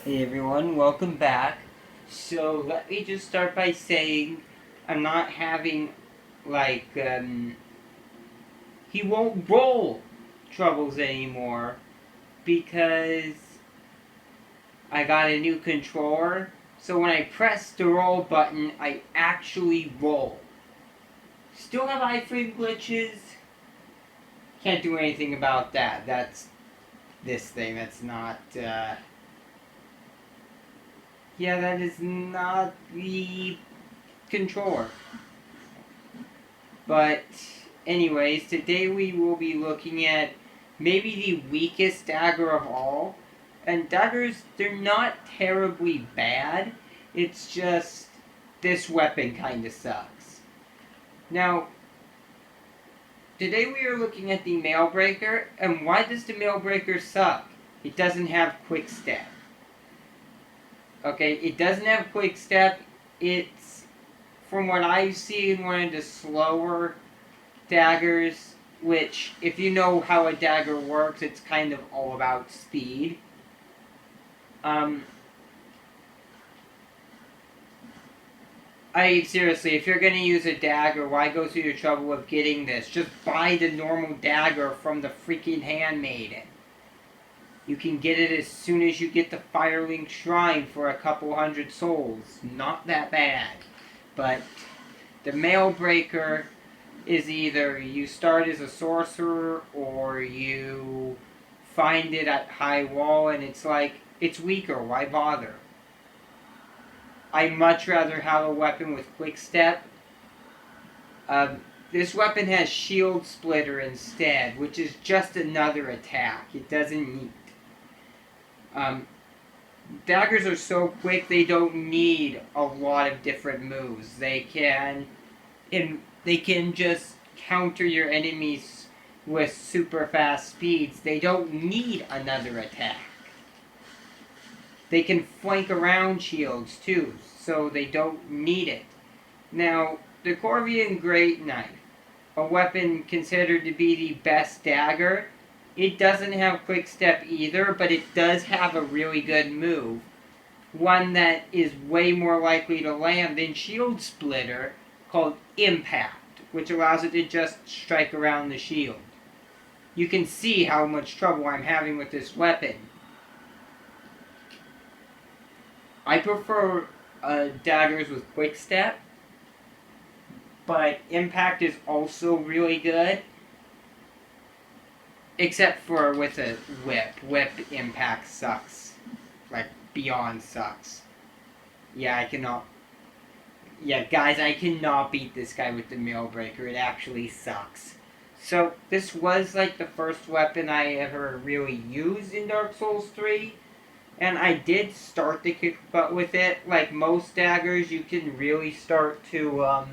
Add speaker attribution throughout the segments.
Speaker 1: Hey everyone, welcome back. So let me just start by saying I'm not having he won't roll troubles anymore because I got a new controller. So when I press the roll button, I actually roll. Still have iframe glitches. Can't do anything about that. That's this thing. That's not. Yeah, that is not the controller. But, anyways, today we will be looking at maybe the weakest dagger of all. And daggers, they're not terribly bad. It's just this weapon kind of sucks. Now, today we are looking at the Mailbreaker, and why does the Mailbreaker suck? It doesn't have quick step. Okay, it doesn't have quick step. It's, from what I've seen, one of the slower daggers, which, if you know how a dagger works, it's kind of all about speed. Um, seriously, if you're gonna use a dagger, why go through the trouble of getting this? Just buy the normal dagger from the freaking handmaiden. You can get it as soon as you get the Firelink Shrine for a couple hundred souls. Not that bad. But the Mailbreaker is either you start as a sorcerer or you find it at high wall and it's like, it's weaker, why bother? I'd much rather have a weapon with quick step. This weapon has shield splitter instead, which is just another attack. It doesn't need. Um, Daggers are so quick they don't need a lot of different moves. They can just counter your enemies with super fast speeds. They don't need another attack. They can flank around shields too, so they don't need it. Now, the Corvian Great Knife, a weapon considered to be the best dagger, it doesn't have quick step either, but it does have a really good move. One that is way more likely to land than Shield Splitter, called Impact, which allows it to just strike around the shield. You can see how much trouble I'm having with this weapon. I prefer daggers with quick step, but Impact is also really good. Except for with a whip. Whip Impact sucks. Like, beyond sucks. Yeah, I cannot. Yeah, guys, I cannot beat this guy with the Mailbreaker. It actually sucks. So, this was like the first weapon I ever really used in Dark Souls 3. And I did start to kick butt with it. Like most daggers, you can really start to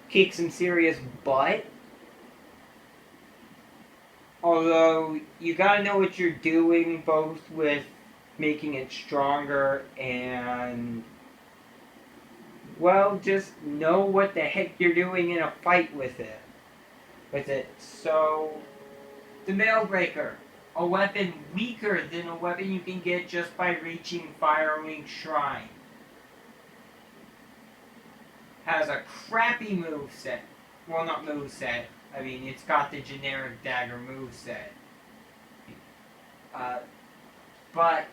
Speaker 1: kick some serious butt. Although, you gotta know what you're doing, both with making it stronger and, well, just know what the heck you're doing in a fight with it. So, the Mailbreaker, a weapon weaker than a weapon you can get just by reaching Firelink Shrine. Has a crappy moveset. Well, not moveset. I mean, it's got the generic dagger moveset. But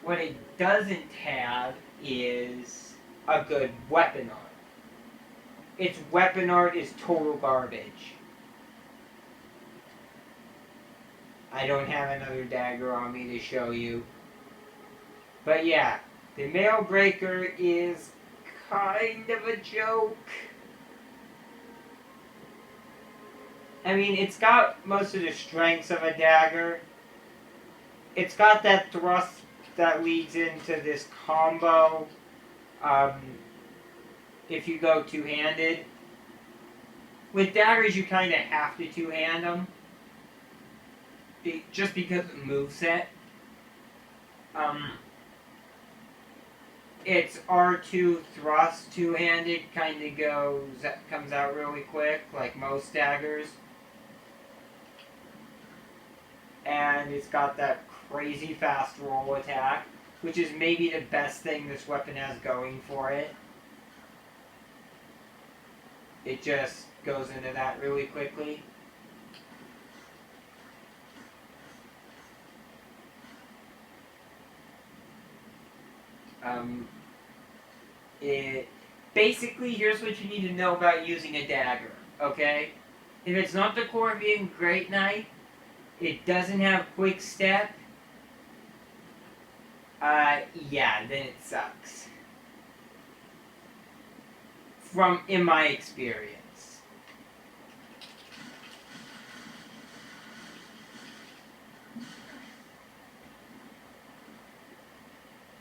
Speaker 1: what it doesn't have is a good weapon art. Its weapon art is total garbage. I don't have another dagger on me to show you. But yeah, the Mailbreaker is kind of a joke. I mean, it's got most of the strengths of a dagger. It's got that thrust that leads into this combo. Um, if you go two-handed. With daggers, you kind of have to two-hand them. Just because of the moveset. It's R2 thrust two-handed, kind of comes out really quick, like most daggers. And it's got that crazy fast roll attack, which is maybe the best thing this weapon has going for it. It just goes into that really quickly. Basically, here's what you need to know about using a dagger, okay? If it's not the Corvian Great Knife, it doesn't have quick step, yeah, then it sucks. In my experience.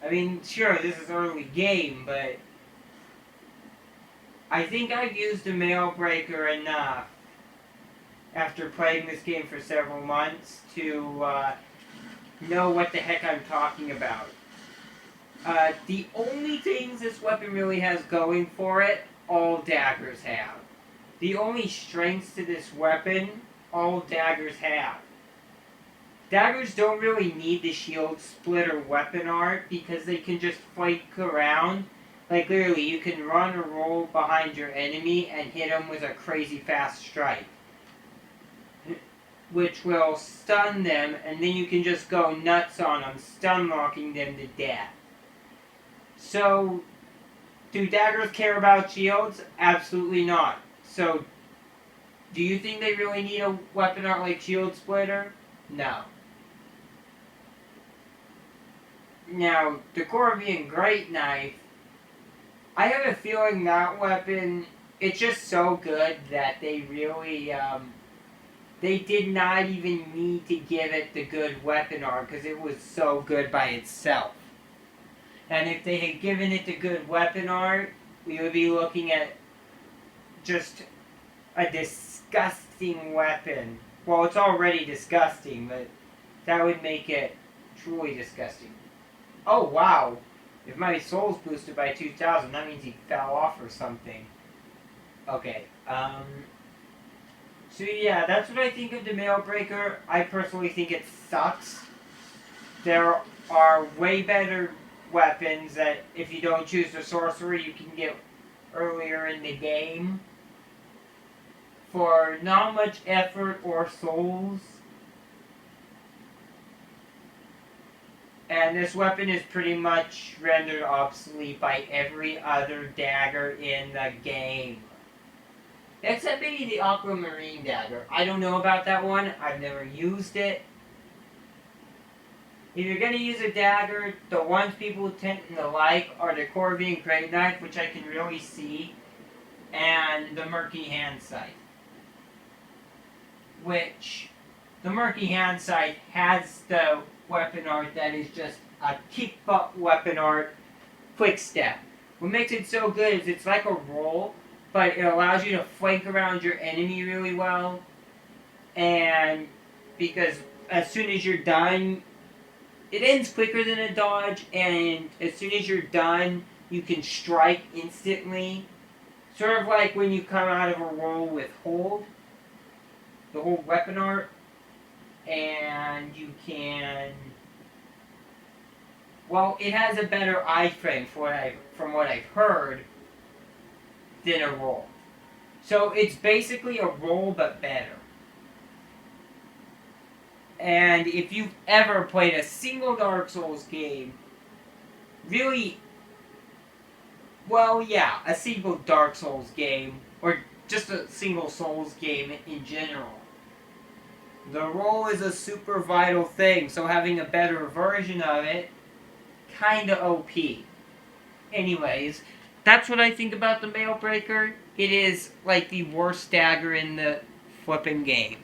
Speaker 1: I mean, sure, this is early game, but I think I've used a Mailbreaker enough after playing this game for several months to know what the heck I'm talking about. The only things this weapon really has going for it, all daggers have. The only strengths to this weapon, all daggers have. Daggers don't really need the shield splitter weapon art because they can just flake around. Like literally, you can run or roll behind your enemy and hit them with a crazy fast strike, which will stun them, and then you can just go nuts on them, stun locking them to death. So, do daggers care about shields? Absolutely not. So, do you think they really need a weapon art like Shield Splitter? No. Now, the Corvian Great Knife, I have a feeling that weapon, it's just so good that they really, they did not even need to give it the good weapon art because it was so good by itself. And if they had given it the good weapon art, we would be looking at just a disgusting weapon. Well, it's already disgusting, but that would make it truly disgusting. Oh, wow. If my soul's boosted by 2,000, that means he fell off or something. Okay, so yeah, that's what I think of the Mailbreaker. I personally think it sucks. There are way better weapons that, if you don't choose the sorcerer, you can get earlier in the game for not much effort or souls. And this weapon is pretty much rendered obsolete by every other dagger in the game. Except maybe the Aquamarine dagger. I don't know about that one. I've never used it. If you're going to use a dagger, the ones people tend to like are the Corvian Great Knife, which I can really see, and the Murky Hand Scythe. Which, the Murky Hand Scythe has the weapon art that is just a kick-butt weapon art quick step. What makes it so good is it's like a roll, but it allows you to flank around your enemy really well. And because as soon as you're done, it ends quicker than a dodge, and as soon as you're done, you can strike instantly. Sort of like when you come out of a roll with hold, the hold weapon art, and you can... Well, it has a better iframe from what I've heard than a roll. So it's basically a roll but better. And if you've ever played a single Dark Souls game, really, well, yeah, a single Dark Souls game, or just a single Souls game in general, the roll is a super vital thing, so having a better version of it, kinda OP. Anyways, that's what I think about the Mailbreaker. It is like the worst dagger in the flipping game.